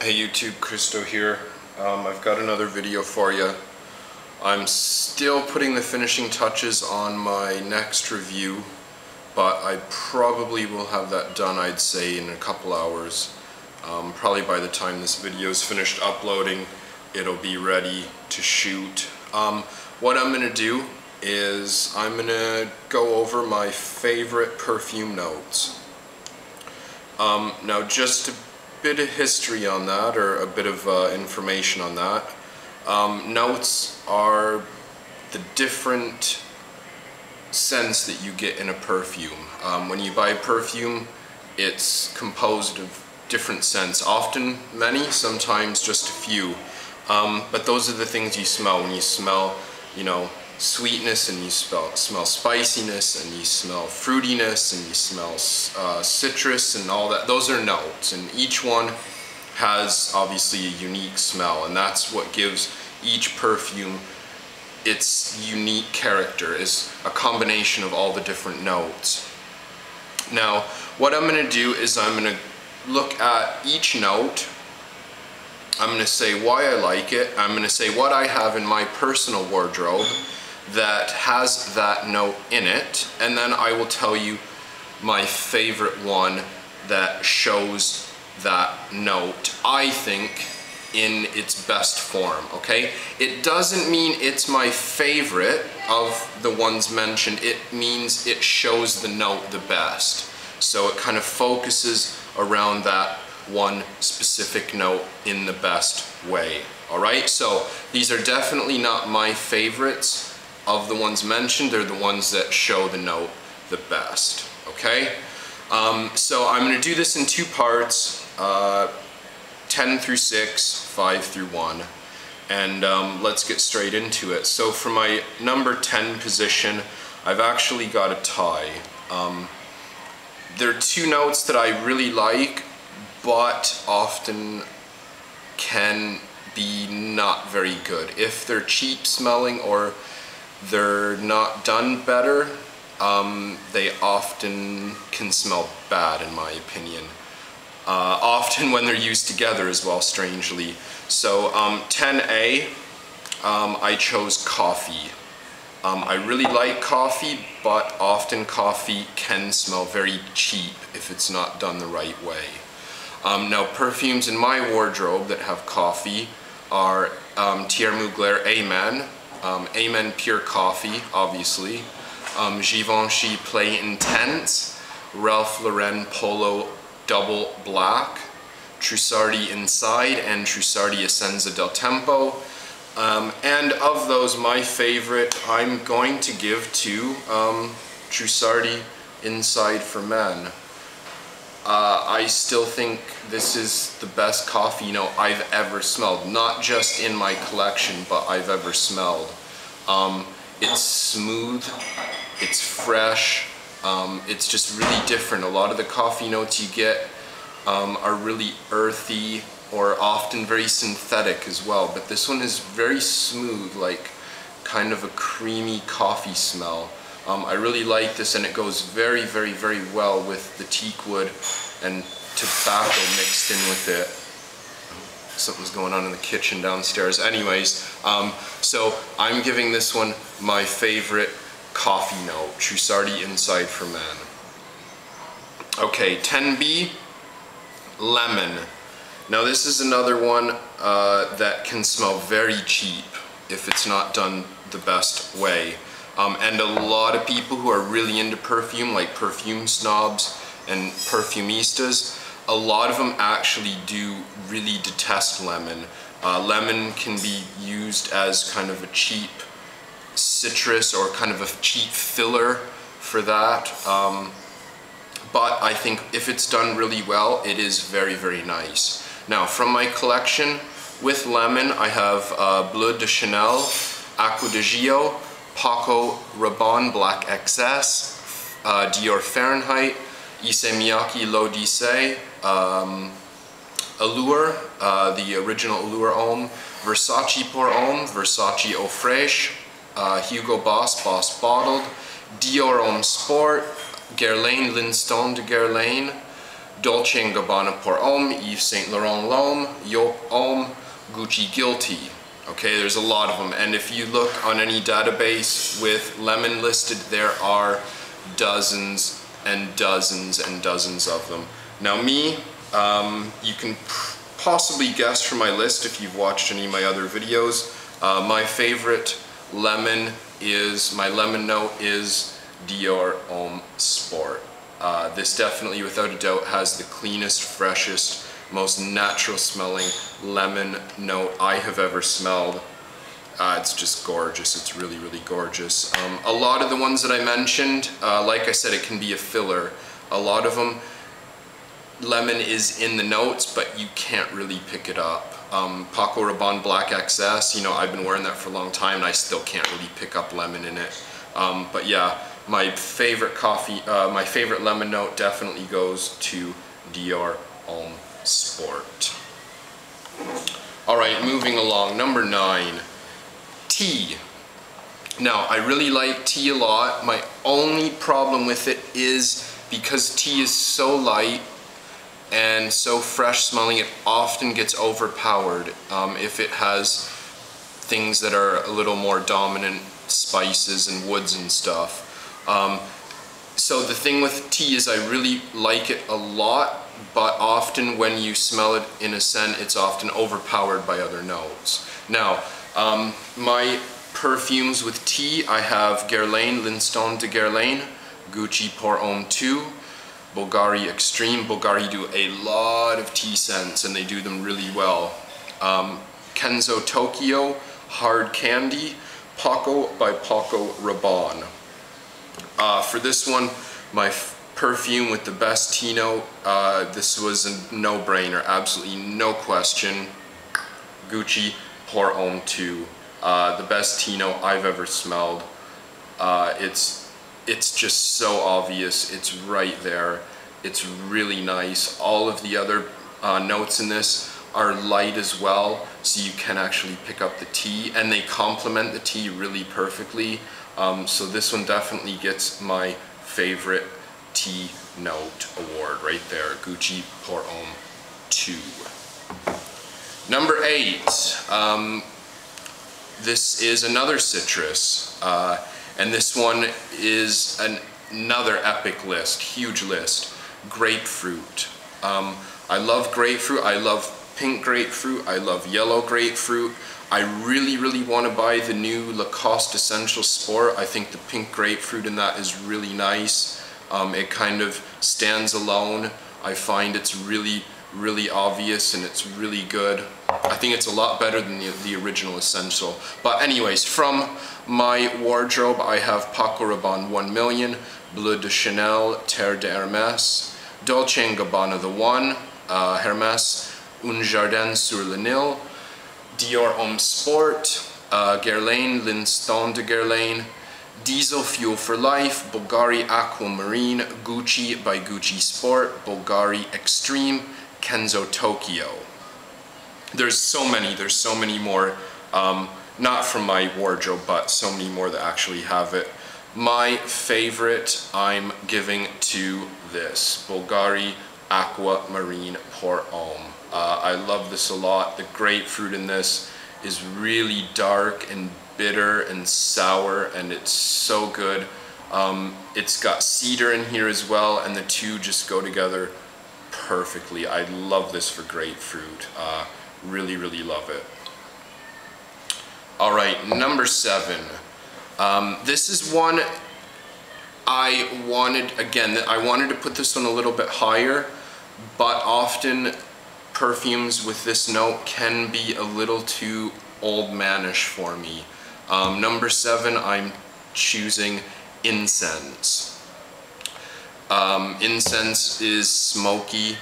Hey YouTube, Christo here. I've got another video for you. I'm still putting the finishing touches on my next review, but I probably will have that done, I'd say, in a couple hours. Probably by the time this video is finished uploading, it'll be ready to shoot. What I'm going to do is I'm going to go over my favorite perfume notes. Now just a bit of history on that, or a bit of information on that. Notes are the different scents that you get in a perfume. When you buy a perfume, it's composed of different scents, often many, sometimes just a few. But those are the things you smell when you smell, you know, sweetness, and you smell spiciness, and you smell fruitiness, and you smell citrus and all that. Those are notes, and each one has obviously a unique smell, and that's what gives each perfume its unique character, is a combination of all the different notes. Now what I'm going to do is I'm going to look at each note. I'm going to say why I like it. I'm going to say what I have in my personal wardrobe that has that note in it, and then I will tell you my favorite one that shows that note, I think, in its best form, okay? It doesn't mean it's my favorite of the ones mentioned, it means it shows the note the best. So it kind of focuses around that one specific note in the best way, alright? So these are definitely not my favorites of the ones mentioned. They're the ones that show the note the best, okay? So I'm going to do this in two parts, 10 through 6, 5 through 1, and let's get straight into it. So for my number 10 position, I've actually got a tie. There are two notes that I really like, but often can be not very good. If they're cheap smelling or they're not done better, they often can smell bad, in my opinion. Often when they're used together as well, strangely. So 10A, I chose coffee. I really like coffee, but often coffee can smell very cheap if it's not done the right way. Now perfumes in my wardrobe that have coffee are Mugler Amen, Amen Pure Coffee, obviously, Givenchy Play Intense, Ralph Lauren Polo Double Black, Trussardi Inside, and Trussardi Essenza del Tempo. And of those, my favorite I'm going to give to Trussardi Inside for Men. I still think this is the best coffee note I've ever smelled, not just in my collection, but I've ever smelled. It's smooth, it's fresh, it's just really different. A lot of the coffee notes you get are really earthy, or often very synthetic as well, but this one is very smooth, like kind of a creamy coffee smell. I really like this, and it goes very, very, very well with the teak wood and tobacco mixed in with it. Something's going on in the kitchen downstairs. Anyways, so I'm giving this one my favorite coffee note, Trussardi Inside for Men. Okay, 10B, lemon. Now this is another one that can smell very cheap if it's not done the best way. And a lot of people who are really into perfume, like perfume snobs and perfumistas, a lot of them actually do really detest lemon. Lemon can be used as kind of a cheap citrus, or kind of a cheap filler for that. But I think if it's done really well, it is very, very nice. Now from my collection with lemon, I have Bleu de Chanel, Aqva de Gio, Paco Rabanne Black XS, Dior Fahrenheit, Issey Miyake L'Odyssée, Allure, the original Allure Homme, Versace pour Homme, Versace Eau Fraiche, Hugo Boss Boss Bottled, Dior Homme Sport, Guerlain Linstone de Guerlain, Dolce & Gabbana Pour Homme, Yves Saint Laurent L'Homme, Yop Homme, Gucci Guilty. Okay, there's a lot of them, and if you look on any database with lemon listed, there are dozens and dozens and dozens of them. Now me, you can possibly guess from my list if you've watched any of my other videos, my favorite lemon note is Dior Homme Sport. This definitely, without a doubt, has the cleanest, freshest, most natural smelling lemon note I have ever smelled. It's just gorgeous. It's really, really gorgeous. A lot of the ones that I mentioned, like I said, it can be a filler. A lot of them, lemon is in the notes, but you can't really pick it up. Paco Rabanne Black XS, you know, I've been wearing that for a long time and I still can't really pick up lemon in it. But yeah, my favorite my favorite lemon note definitely goes to Dior Homme Sport. Alright, moving along, number 9, tea. Now, I really like tea a lot. My only problem with it is because tea is so light and so fresh smelling, it often gets overpowered if it has things that are a little more dominant, spices and woods and stuff. So the thing with tea is I really like it a lot, but often when you smell it in a scent, it's often overpowered by other notes. Now, my perfumes with tea, I have Guerlain, L'Instant de Guerlain, Gucci Pour Homme 2, Bvlgari Extreme. Bvlgari do a lot of tea scents and they do them really well. Kenzo Tokyo, Hard Candy, Paco by Paco Rabanne. For this one, my perfume with the best tea note, this was a no-brainer, absolutely no question. Gucci Pour Homme 2, the best tea note I've ever smelled. It's just so obvious, it's right there, it's really nice. All of the other notes in this are light as well, so you can actually pick up the tea, and they complement the tea really perfectly. So this one definitely gets my favorite tea note award right there, Gucci Pour Homme 2. Number 8, this is another citrus, and this one is another epic list, huge list, grapefruit. I love grapefruit, I love pink grapefruit, I love yellow grapefruit. I really, really want to buy the new Lacoste Essential Sport. I think the pink grapefruit in that is really nice. It kind of stands alone. I find it's really, really obvious and it's really good. I think it's a lot better than the original Essential. But anyways, from my wardrobe, I have Paco Rabanne 1 Million, Bleu de Chanel, Terre de Hermès, Dolce & Gabbana The One, Hermès, Un Jardin sur le Nil, Dior Homme Sport, Guerlain, L'Instant de Guerlain, Diesel Fuel for Life, Bvlgari Aqua Marine, Gucci by Gucci Sport, Bvlgari Extreme, Kenzo Tokyo. There's so many more, not from my wardrobe, but so many more that actually have it. My favorite I'm giving to this, Bvlgari Aqua Marine Pour Homme. I love this a lot. The grapefruit in this is really dark and bitter and sour, and it's so good. It's got cedar in here as well, and the two just go together perfectly. I love this for grapefruit. Really, really love it. Alright, number 7. This is one I wanted to put this one a little bit higher, but often perfumes with this note can be a little too old manish for me. Number 7, I'm choosing Incense. Incense is smoky,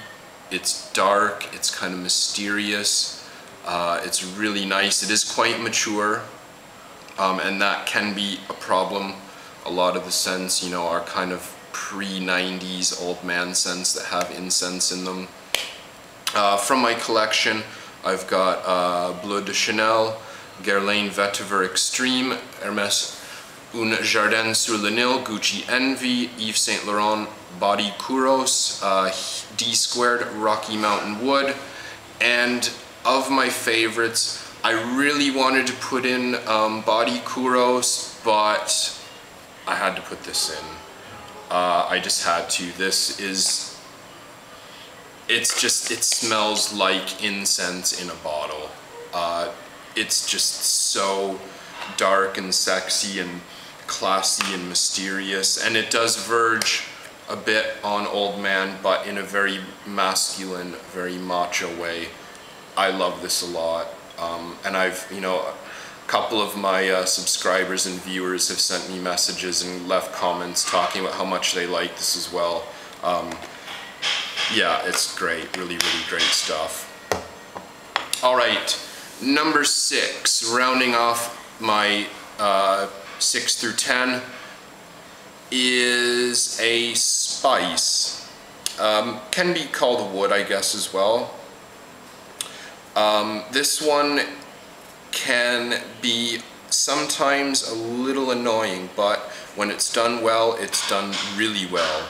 it's dark, it's kind of mysterious, it's really nice. It is quite mature, and that can be a problem. A lot of the scents, you know, are kind of pre-90s old man scents that have incense in them. From my collection, I've got Bleu de Chanel, Guerlain Vetiver Extreme, Hermès Un Jardin sur le Nil, Gucci Envy, Yves Saint Laurent Body Kuros D Squared Rocky Mountain Wood. And of my favorites, I really wanted to put in Body Kuros, but I had to put this in. I just had to. This is, it smells like incense in a bottle. It's just so dark and sexy and classy and mysterious, and it does verge a bit on old man, but in a very masculine, very macho way. I love this a lot, and I've, you know, a couple of my subscribers and viewers have sent me messages and left comments talking about how much they like this as well. Yeah, it's great, really, really great stuff. All right, number 6, rounding off my 6 through 10, is a spice. Can be called a wood, I guess, as well. This one can be sometimes a little annoying, but when it's done well, it's done really well.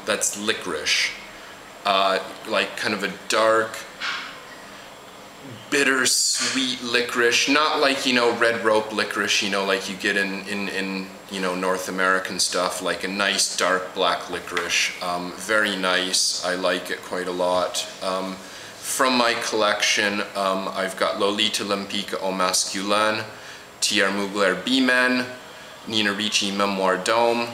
That's licorice. Like kind of a dark, bittersweet licorice, not like, you know, red rope licorice, you know, like you get in you know, North American stuff, like a nice dark black licorice. Very nice. I like it quite a lot. From my collection, I've got Lolita Lempica Au Masculin, Thierry Mugler Bimen, Nina Ricci Memoir Dome,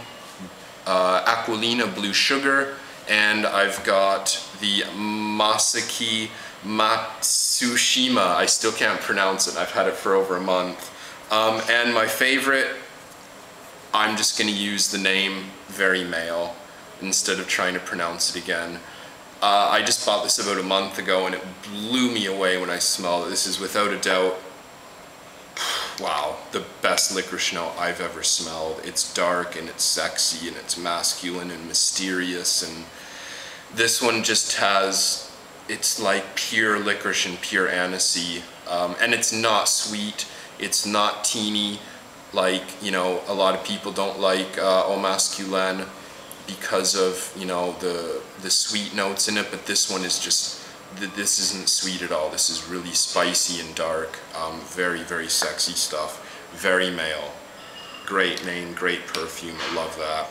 Aquilina Blue Sugar, and I've got the Masaki Matsushima. I still can't pronounce it. I've had it for over a month. And my favorite, I'm just going to use the name Very Male instead of trying to pronounce it again. I just bought this about a month ago and it blew me away when I smelled it. This is without a doubt, wow, the best licorice note I've ever smelled. It's dark and it's sexy and it's masculine and mysterious, and this one just has, it's like pure licorice and pure anisey, and it's not sweet, it's not teeny, like, you know, a lot of people don't like Au Masculin because of, you know, the sweet notes in it, but this one is just, this isn't sweet at all. This is really spicy and dark. Very, very sexy stuff. Very male. Great name, great perfume. I love that.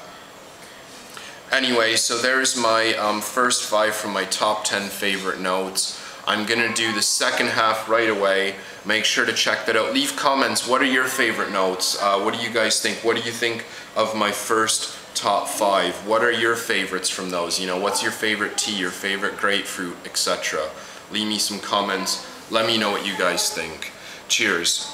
Anyway, so there's my first 5 from my top 10 favorite notes. I'm gonna do the second half right away. Make sure to check that out. Leave comments. What are your favorite notes? What do you guys think? What do you think of my first top 5? What are your favorites from those? You know, what's your favorite tea, your favorite grapefruit, etc.? Leave me some comments. Let me know what you guys think. Cheers.